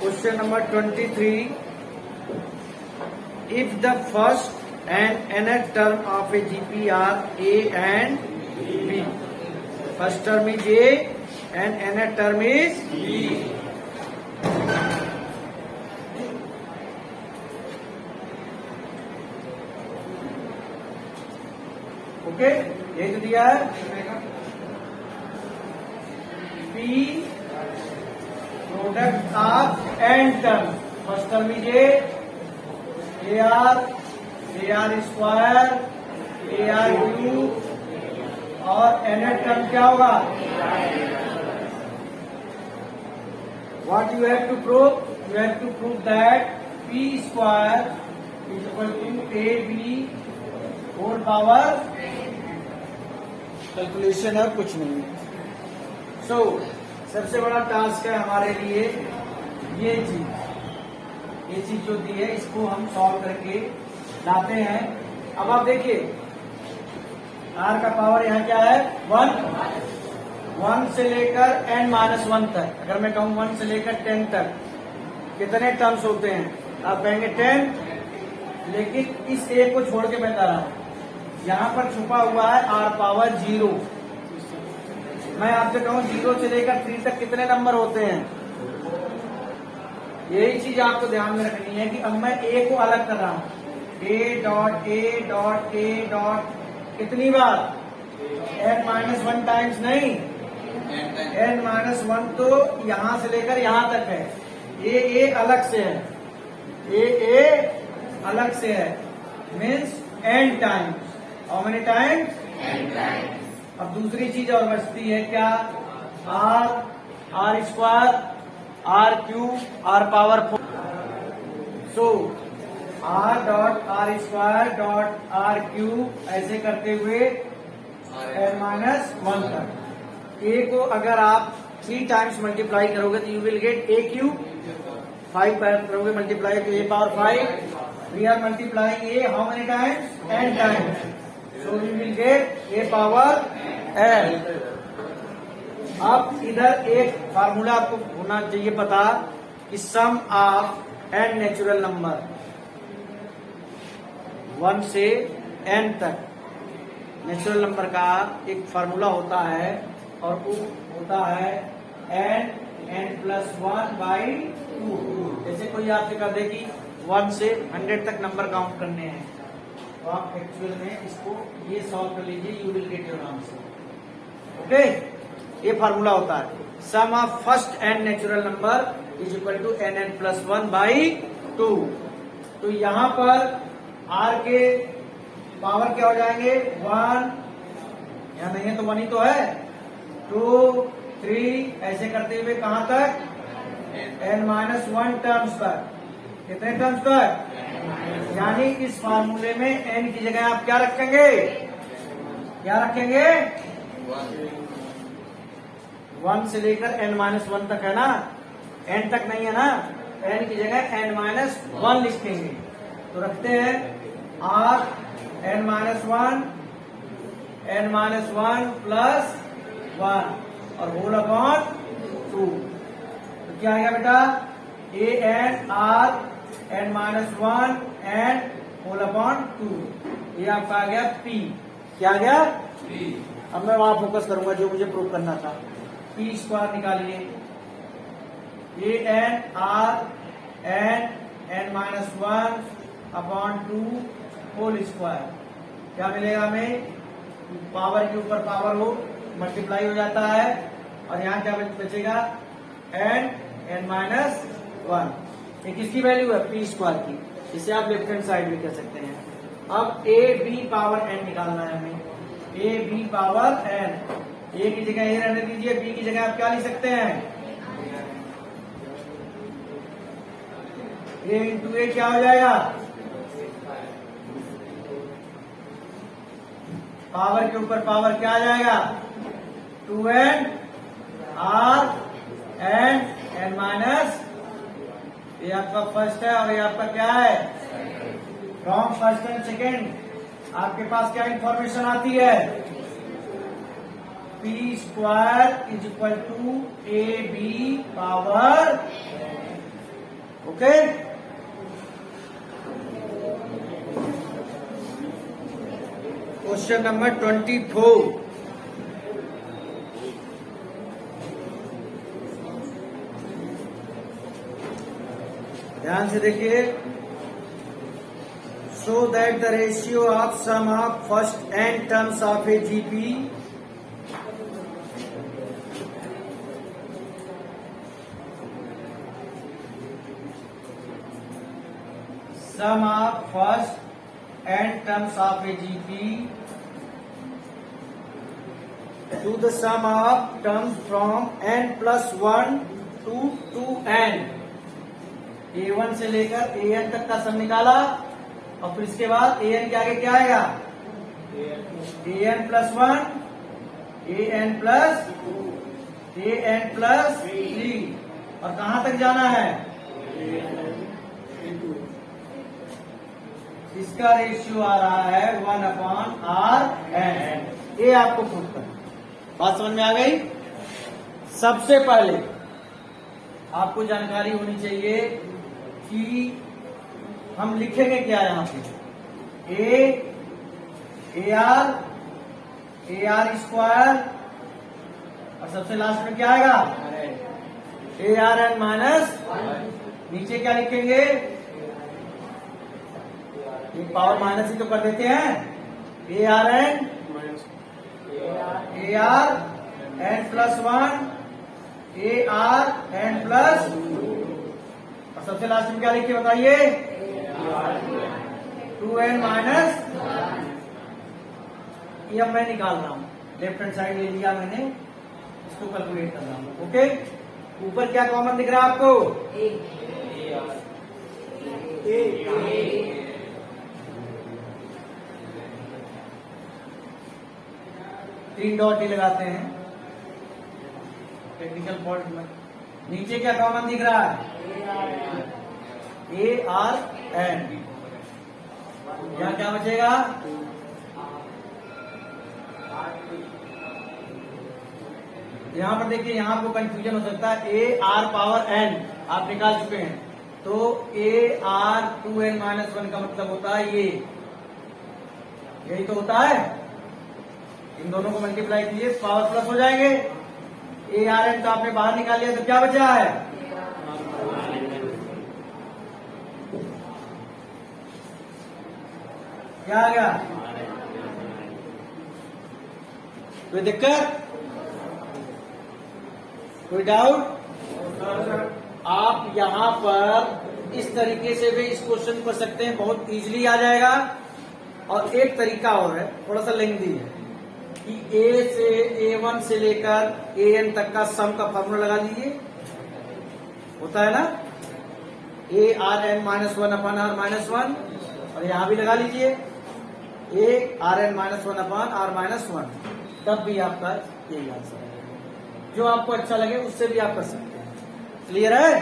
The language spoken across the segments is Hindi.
Question number 23. If the first and nth term of a GP are A and B, first term is A and nth term is B. Okay, ये तो दिया है P product of n term. First term is a r square a r cube और एन टर्म क्या होगा. What you have to prove? You have to prove that P square is equal to a b whole power. Calculation है, कुछ नहीं है. सो सबसे बड़ा टास्क है हमारे लिए ये चीज जो दी है इसको हम सॉल्व करके लाते हैं. अब आप देखिए r का पावर यहाँ क्या है 1 से लेकर n-1 तक. अगर मैं कहूँ 1 से लेकर 10 तक कितने टर्म्स होते हैं? आप कहेंगे 10, लेकिन इस एक को छोड़ के मैं बता रहा हूं. यहाँ पर छुपा हुआ है r पावर 0. मैं आपसे कहूँ 0 से लेकर 3 तक कितने नंबर होते हैं? यही चीज आपको ध्यान में रखनी है कि अब मैं a को अलग कर रहा हूँ. a कितनी बार? n-1 टाइम्स नहीं, n-1 तो यहाँ से लेकर यहाँ तक है. a अलग से है, a अलग से है, means n times. How many times? n times. अब दूसरी चीज और बचती है क्या? R square r cube r power 4. So r square dot r cube ऐसे करते हुए n-1 तक. a को अगर आप 3 टाइम्स मल्टीप्लाई करोगे तो you will get a cube. 5 करोगे मल्टीप्लाई तो a power 5. We are multiplying a how many times? n times. So you will get a power n. अब इधर एक फार्मूला आपको होना चाहिए पता कि सम ऑफ n नेचुरल नंबर 1 से n तक नेचुरल नंबर का एक फार्मूला होता है और वो होता है n+1 by 2. जैसे कोई आपसे कह दे कि 1 से 100 तक नंबर काउंट करने हैं तो आप एक्चुअल में इसको ये सॉल्व कर लीजिए. You will get your answer. Okay, ये फार्मूला होता है sum of first N natural number is equal to n+1 by 2. तो यहां पर r के पावर क्या हो जाएंगे? 1, यहां नहीं है तो 1 ही तो है. 2, 3 ऐसे करते हुए कहां तक? n-1 टर्म्स तक. कितने टर्म्स तक? यानी इस फार्मूले में n की जगह आप क्या रखेंगे? क्या रखेंगे? 1 से लेकर n-1 तक है ना, n तक नहीं है ना. n की जगह n-1 लिखेंगे. तो रखते हैं r n-1 प्लस 1 और होल अपॉन 2. तो क्या आ गया बेटा? a n-1 and whole upon 2. ये आपका आ गया P. क्या आ गया? P. अब मैं वहां फोकस करूंगा जो मुझे प्रूव करना था. P स्क्वायर निकालिए. n-1 upon 2 whole square. क्या मिलेगा हमें? पावर के ऊपर पावर हो मल्टीप्लाई हो जाता है और यहाँ क्या बचेगा? n-1. ये किसकी वैल्यू है? P स्क्वायर की. इसे आप लेफ्ट हैंड साइड भी कर सकते हैं. अब a b पावर n निकालना है हमें. a b power n. a की जगह a रहने दीजिए, b की जगह आप क्या लिख सकते हैं? a इंटू a क्या हो जाएगा? पावर के ऊपर पावर क्या आ जाएगा? 2n r n ये आपका फर्स्ट है और ये आपका क्या है? फ्रॉम फर्स्ट एंड सेकेंड आपके पास क्या इंफॉर्मेशन आती है? P square is equal to a b power okay. Question number 24। ध्यान से देखिए। So that the ratio of sum of first n terms of a GP sum of first n terms of a GP to the sum of terms from n plus 1 to 2n, a1 से लेकर an तक का सम निकाला और फिर इसके बाद an के आगे क्या आएगा, an प्लस 1, an प्लस 3 और कहां तक जाना है, इसका रेशियो आ रहा है 1/Rn। ये आपको प्रूव करना। बात समझ में आ गई। सबसे पहले आपको जानकारी होनी चाहिए कि हम लिखेंगे क्या यहां पे, AR स्क्वायर और सबसे लास्ट में क्या आएगा, ARn माइनस, नीचे क्या लिखेंगे, ये पावर माइनस ही तो कर देते हैं, ARn प्लस 1, ARn प्लस, और सबसे लास्ट में क्या लिखिए बताइए, 2n माइनस। ये अब मैं निकाल रहा हूं, लेफ्ट हैंड साइड ले लिया मैंने, इसको कैलकुलेट कर रहा हूं। ओके, ऊपर क्या कॉमन दिख रहा है आपको, तीन डॉट ही लगाते हैं टेक्निकल फॉल्ट में। नीचे क्या कॉमन दिख रहा है, ARn, यहां क्या बचेगा, यहां पर देखिए, यहां आपको कंफ्यूजन हो सकता है, AR पावर n आप निकाल चुके हैं, तो AR 2n माइनस 1 का मतलब होता है ये, यही तो होता है। इन दोनों को मल्टीप्लाई कीजिए, पावर प्लस हो जाएंगे। ARn तो आपने बाहर निकाल लिया, तो क्या बचा है, क्या आ गया, कोई दिक्कत, कोई डाउट। आप यहां पर इस तरीके से भी इस क्वेश्चन कर सकते हैं, बहुत इजीली आ जाएगा। और एक तरीका और है, थोड़ा सा लेंथी है, कि A से A1 से लेकर AN तक का सम का फॉर्मूला लगा लीजिए, होता है ना, ARn माइनस 1/R माइनस 1, और यहां भी लगा लीजिए ARn माइनस 1/R माइनस 1, तब भी आपका यही आंसर है। जो आपको अच्छा लगे उससे भी आप कर सकते हैं। क्लियर है।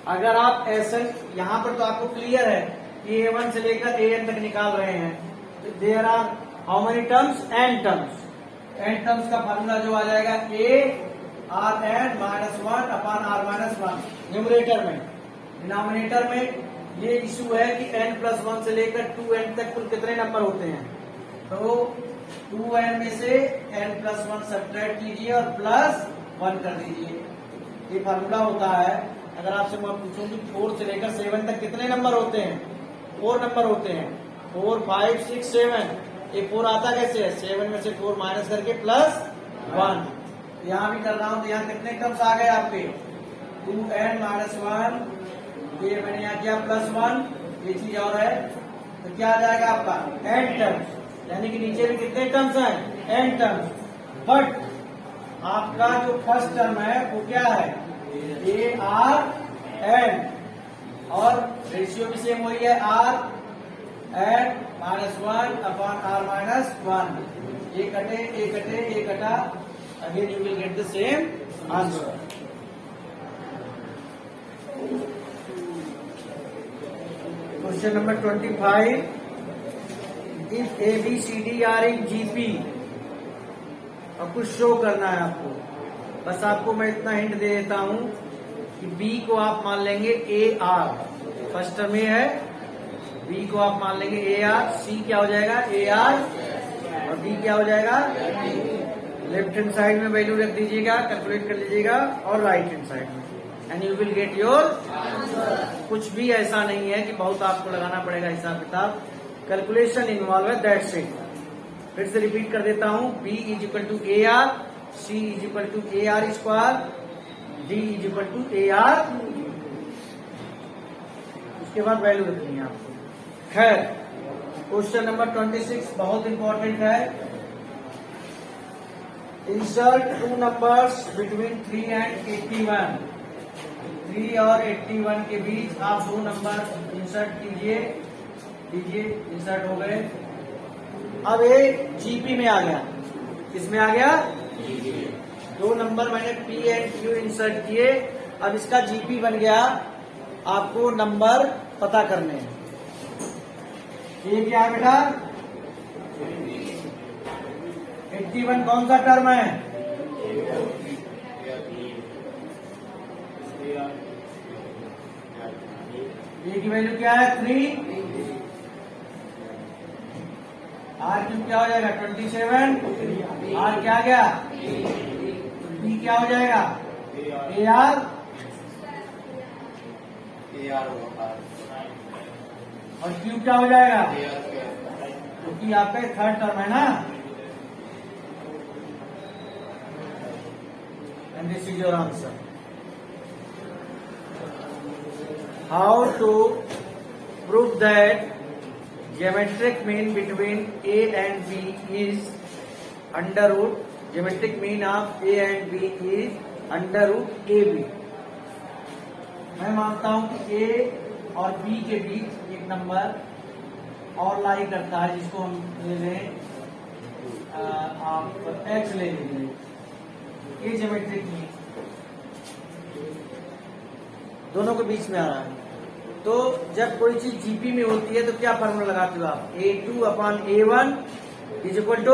अगर आप ऐसे यहां पर तो आपको क्लियर है कि A1 से लेकर AN तक निकाल रहे हैं, तो there are how many terms, n terms. n terms का फॉर्मूला जो आ जाएगा ARn minus 1/R minus 1 numerator में। डिनोमिनेटर में ये इशू है कि n प्लस 1 से लेकर 2n तक कुल कितने नंबर होते हैं, तो 2n में से n प्लस 1 सब्ट्रैक्ट कीजिए और प्लस 1 कर दीजिए। ये फार्मूला होता है। अगर आपसे मैं पूछूं कि 4 से लेकर 7 तक कितने नंबर होते हैं, 4 नंबर होते हैं, 4 5 6 7। ये 4 आता कैसे है, 7 में से 4 माइनस करके प्लस 1। यहां भी कर रहा हूं, तो यहाँ कितने टर्म्स आ गए आपके, 2n माइनस 1, ये मैंने यहाँ किया प्लस 1, ये चीज और है, तो क्या आ जाएगा आपका n टर्म्स, यानी कि नीचे भी कितने टर्म्स हैं, n टर्म्स। बट आपका जो फर्स्ट टर्म है वो क्या है, ARn, और रेशियो भी सेम वही है, Rn माइनस 1/R माइनस 1। ये कटे, ये कटे, ये कटा, again you will get the same answer. Question number 25, if ABCD are in GP, अब कुछ शो करना है आपको, बस आपको मैं इतना हिंट दे देता हूं कि बी को आप मान लेंगे ए आर, फर्स्ट टर्म ए है, बी को आप मान लेंगे ए आर, सी क्या हो जाएगा ए आर और डी क्या हो जाएगा। लेफ्ट हैंड साइड में वैल्यू रख दीजिएगा, कैलकुलेट कर लीजिएगा, और राइट हैंड साइड में, and you will get your. कुछ भी ऐसा नहीं है कि बहुत आपको लगाना पड़ेगा हिसाब किताब, कैलकुलेशन इन्वॉल्व है, दैट्स इट। फिर से रिपीट कर देता हूं, b is equal to a r, c is equal to a r square, d is equal to a r, उसके बाद वैल्यू रखनी है आपको। खैर, क्वेश्चन नंबर 26 बहुत इंपॉर्टेंट है। Insert two numbers between 3 and 81। 3 और 81 के बीच आप दो नंबर इंसर्ट कीजिए, इंसर्ट हो गए। अब ये जीपी में आ गया, किसमें आ गया, दो नंबर मैंने पी एंड क्यू इंसर्ट किए, अब इसका जीपी बन गया। आपको नंबर पता करने हैं। ये क्या है बेटा, 81 कौन सा टर्म है, ये की वैल्यू क्या है 3, आर क्यूब क्या हो जाएगा 27, आर क्या गया बी क्या हो जाएगा ए आर, और क्यूब क्या हो जाएगा, क्योंकि आपका थर्ड टर्म है ना। And this is your answer. How to prove that geometric mean between A and B is under root, geometric mean of A and B is under root AB। मैं मानता हूं कि A और B के बीच एक नंबर और लाई करता है, जिसको हम ले लें, आप X ले लीजिए, ये geometric mean दोनों के बीच में आ रहा है। तो जब कोई चीज जीपी में होती है तो क्या फॉर्मूला लगाते हो आप, A2 upon A1 is equal to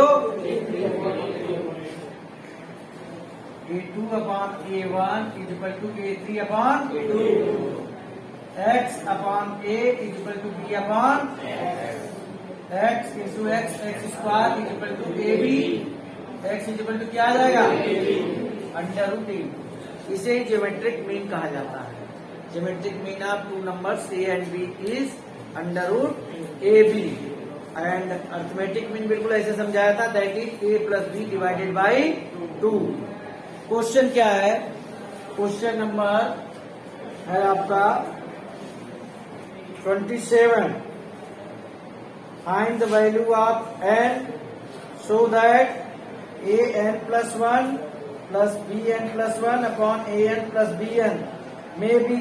A2 upon A1 is equal to A3 upon A2, X upon A is equal to B upon X into X, x square is equal to AB, X is equal to क्या आ जाएगा अंडर रूट A। इसे ही ज्योमेट्रिक मीन कहा जाता है। Geometric mean of two numbers A and B is under root AB, and arithmetic mean बिल्कुल ऐसे समझाया था, that is A plus B divided by 2। Question क्या है, क्वेश्चन नंबर है आपका 27। Find the value of n so that an plus 1 plus bn plus 1 upon an plus bn may be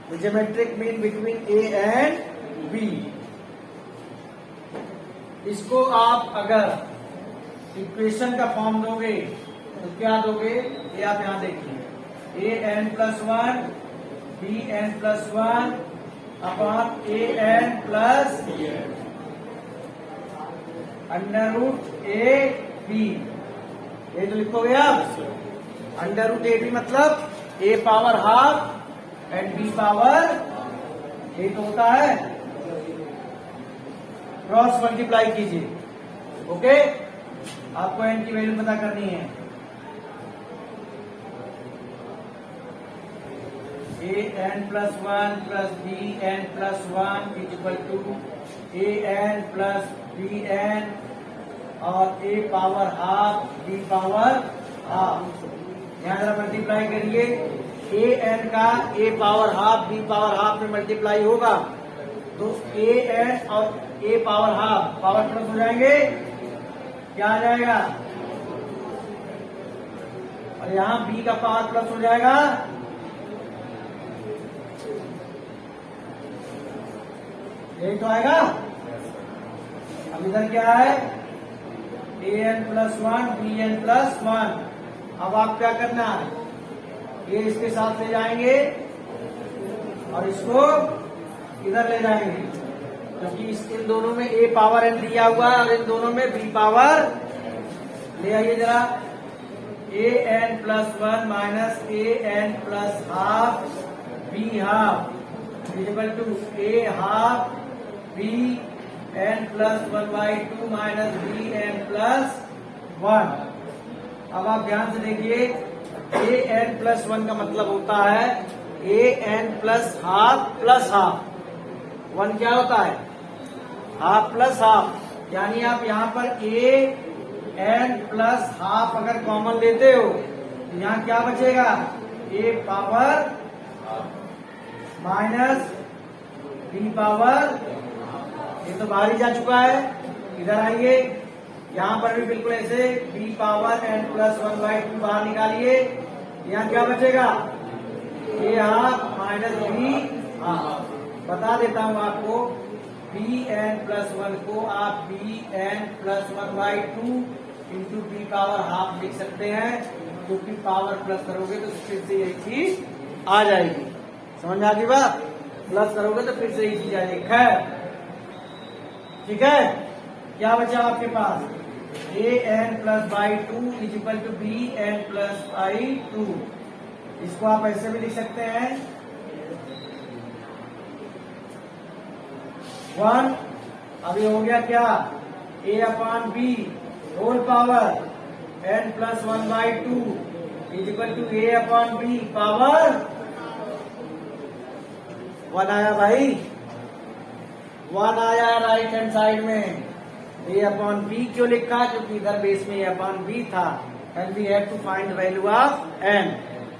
the geometric mean between A and B। इसको आप अगर इक्वेशन का फॉर्म दोगे तो क्या दोगे, ये आप यहां देखिए, an plus 1 bn plus 1 upon an plus under root A B. ये जो लिखोगे आप अंडर रूट ए बी मतलब A power half and B power A तो होता है, क्रॉस मल्टीप्लाई कीजिए। ओके, आपको एन की वैल्यू पता करनी है। A N plus 1 plus B N plus 1 is equal to A N plus B N और A power half B power half. यहां जरा मल्टीप्लाई करिए, ए एन का A power half B power half में मल्टीप्लाई होगा तो ए एन और A power half power plus हो जाएंगे, क्या आ जाएगा, और यहां बी का पावर प्लस हो जाएगा, यही तो आएगा। अब इधर क्या है, A N plus 1 B N plus 1। अब आप क्या करना है, ये इसके साथ ले जाएंगे और इसको इधर ले जाएंगे, क्योंकि इन दोनों में ए पावर एन दिया हुआ है और इन दोनों में बी पावर, ले आइए जरा, A N plus 1 minus A N plus half B half equal to A half B N plus 1/2 minus B N plus 1। अब आप ध्यान से देखिए, ए एन प्लस 1 का मतलब होता है A N plus half plus half. 1 क्या होता है? Half plus half. यानी आप यहाँ पर ए एन प्लस हाफ अगर कॉमन लेते हो तो यहाँ क्या बचेगा? A power minus B power, ये तो बाहर ही जा चुका है। इधर आइए, यहाँ पर भी बिल्कुल ऐसे बी पावर एन प्लस 1/2 बाहर निकालिए। यहाँ क्या बचेगा? ए हाफ माइनस बी हाफ। बता देता हूँ आपको, बी एन प्लस 1 को आप b N plus 1/2 into b power half लिख सकते हैं, क्योंकि पावर प्लस करोगे तो फिर से यही चीज आ जाएगी। समझ में आ गई बात? प्लस करोगे तो फिर से यही चीज आ जाएगी। खैर, ठीक है। क्या बचा आपके पास? A N plus by 2 is equal to B N plus by 2। इसको आप ऐसे भी लिख सकते हैं, 1 अभी हो गया क्या? A upon B whole power N plus 1/2 is equal to A upon B power 1 आया भाई, 1 आया राइट हैंड साइड में। ए अपॉन बी क्यों लिखा? क्योंकि इधर बेस में ए अपॉन बी था, and we have to find value of n.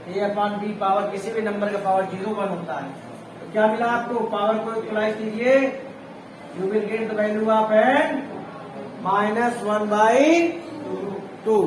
A upon B power, किसी भी नंबर का पावर 0 1 होता है। तो क्या मिला आपको? पावर को इक्वलाइज कीजिए, you will get the value of n -1/2।